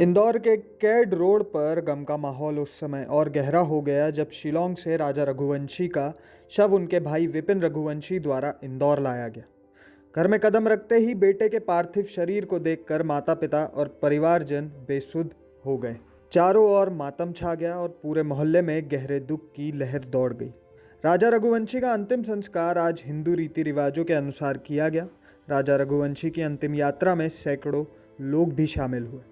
इंदौर के CAD road पर गम का माहौल उस समय और गहरा हो गया जब शिलोंग से राजा रघुवंशी का शव उनके भाई विपिन रघुवंशी द्वारा इंदौर लाया गया। घर में कदम रखते ही बेटे के पार्थिव शरीर को देखकर माता पिता और परिवारजन बेसुध हो गए। चारों ओर मातम छा गया और पूरे मोहल्ले में गहरे दुख की लहर दौड़ गई। राजा रघुवंशी का अंतिम संस्कार आज हिंदू रीति रिवाजों के अनुसार किया गया। राजा रघुवंशी की अंतिम यात्रा में सैकड़ों लोग भी शामिल हुए।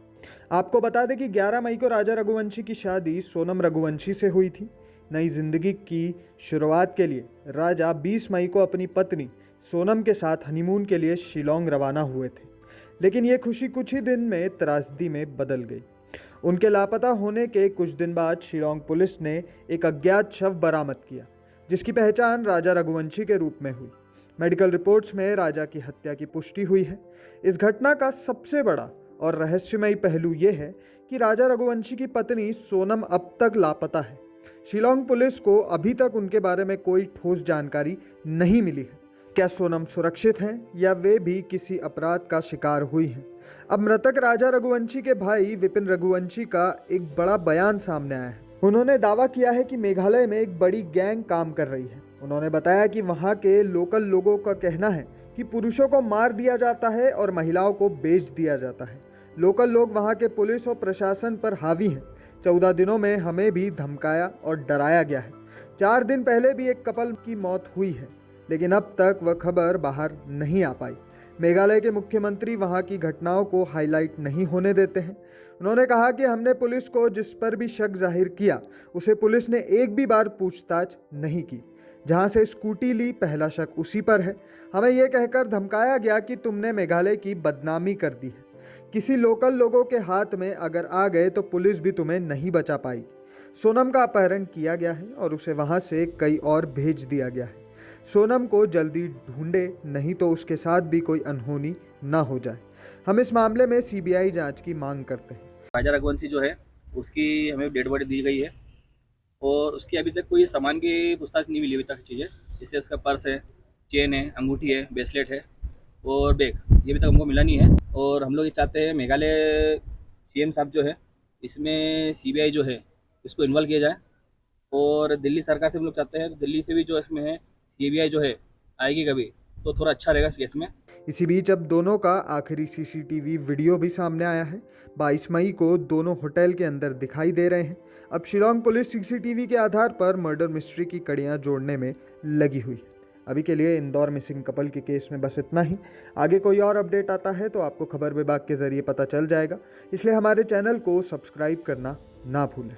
आपको बता दें कि 11 मई को राजा रघुवंशी की शादी सोनम रघुवंशी से हुई थी। नई जिंदगी की शुरुआत के लिए राजा 20 मई को अपनी पत्नी सोनम के साथ हनीमून के लिए शिलोंग रवाना हुए थे, लेकिन ये खुशी कुछ ही दिन में त्रासदी में बदल गई। उनके लापता होने के कुछ दिन बाद शिलोंग पुलिस ने एक अज्ञात शव बरामद किया, जिसकी पहचान राजा रघुवंशी के रूप में हुई। मेडिकल रिपोर्ट्स में राजा की हत्या की पुष्टि हुई है। इस घटना का सबसे बड़ा और रहस्यमयी पहलू यह है कि राजा रघुवंशी की पत्नी सोनम अब तक लापता है। शिलोंग पुलिस को अभी तक उनके बारे में कोई ठोस जानकारी नहीं मिली है। क्या सोनम सुरक्षित हैं या वे भी किसी अपराध का शिकार हुई हैं? अब मृतक राजा रघुवंशी के भाई विपिन रघुवंशी का एक बड़ा बयान सामने आया है। उन्होंने दावा किया है कि मेघालय में एक बड़ी गैंग काम कर रही है। उन्होंने बताया कि वहां के लोकल लोगों का कहना है कि पुरुषों को मार दिया जाता है और महिलाओं को बेच दिया जाता है। लोकल लोग वहां के पुलिस और प्रशासन पर हावी हैं। 14 दिनों में हमें भी धमकाया और डराया गया है। 4 दिन पहले भी एक कपल की मौत हुई है, लेकिन अब तक वह खबर बाहर नहीं आ पाई। मेघालय के मुख्यमंत्री वहां की घटनाओं को हाईलाइट नहीं होने देते हैं। उन्होंने कहा कि हमने पुलिस को जिस पर भी शक जाहिर किया, उसे पुलिस ने एक भी बार पूछताछ नहीं की। जहां से स्कूटी ली, पहला शक उसी पर है। हमें यह कहकर धमकाया गया कि तुमने मेघालय की बदनामी कर दी है। किसी लोकल लोगों के हाथ में अगर आ गए तो पुलिस भी तुम्हें नहीं बचा पाई। सोनम का अपहरण किया गया है और उसे वहां से कई और भेज दिया गया है। सोनम को जल्दी ढूंढे, नहीं तो उसके साथ भी कोई अनहोनी ना हो जाए। हम इस मामले में सीबीआई जांच की मांग करते हैं। राजा रघुवंशी जो है उसकी हमें डेड बॉडी दी गई है और उसकी अभी तक कोई सामान की पूछताछ नहीं मिली अभी तक चीज़ें, जैसे उसका पर्स है, चेन है, अंगूठी है, ब्रेसलेट है और बैग, ये अभी तक हमको मिला नहीं है। और हम लोग ये चाहते हैं मेघालय सीएम साहब जो है इसमें सीबीआई जो है इसको इन्वॉल्व किया जाए और दिल्ली सरकार से हम लोग चाहते हैं तो दिल्ली से भी जो इसमें है सीबीआई जो है आएगी कभी तो थोड़ा अच्छा रहेगा केस में। इसी बीच अब दोनों का आखिरी सीसीटीवी वीडियो भी सामने आया है। 22 मई को दोनों होटल के अंदर दिखाई दे रहे हैं। अब शिलोंग पुलिस सीसीटीवी के आधार पर मर्डर मिस्ट्री की कड़ियां जोड़ने में लगी हुई है। अभी के लिए इंदौर मिसिंग कपल के केस में बस इतना ही। आगे कोई और अपडेट आता है तो आपको खबर विभाग के जरिए पता चल जाएगा, इसलिए हमारे चैनल को सब्सक्राइब करना ना भूलें।